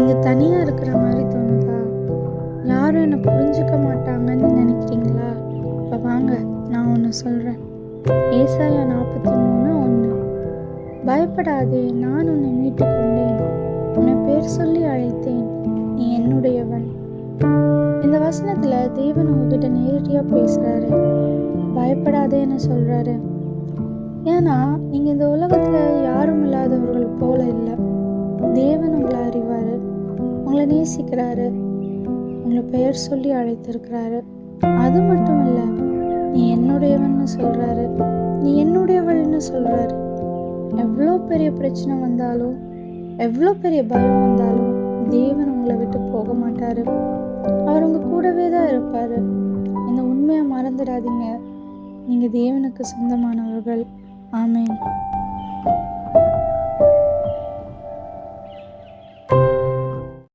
நீங்கள் தனியாக இருக்கிற மாதிரி தோணுதா? யாரும் என்னை புரிஞ்சுக்க மாட்டாங்கன்னு நினைக்கிறீங்களா? இப்போ வாங்க, நான் ஒன்று சொல்கிறேன். ஏசாயா 43:1. பயப்படாதே, நான் உன்னை மீட்டுக் கொண்டேன், உன்னை பேர் சொல்லி அழைத்தேன், நீ என்னுடையவன். இந்த வசனத்தில் தேவன் உங்ககிட்ட நேரடியாக பேசுகிறாரு. பயப்படாதேன்னு சொல்கிறாரு. ஏன்னா நீங்கள் இந்த உலகத்தில் யாரும் இல்லாதவர்கள் போல இல்லை. தேவன் உங்களை அறிவார், உங்களை நேசிக்கிறாரு, உங்களை பெயர் சொல்லி அழைத்திருக்கிறாரு. அது மட்டும் இல்லை, நீ என்னுடையவன்னு சொல்கிறாரு, நீ என்னுடையவள்னு சொல்கிறாரு. எவ்வளோ பெரிய பிரச்சனை வந்தாலும், எவ்வளோ பெரிய பயம் வந்தாலும் தேவன் உங்களை விட்டு போக மாட்டார். அவர் உங்கள் கூடவே தான் இருப்பார். இந்த உண்மையை மறந்துடாதீங்க. நீங்கள் தேவனுக்கு சொந்தமானவர்கள். ஆமென்.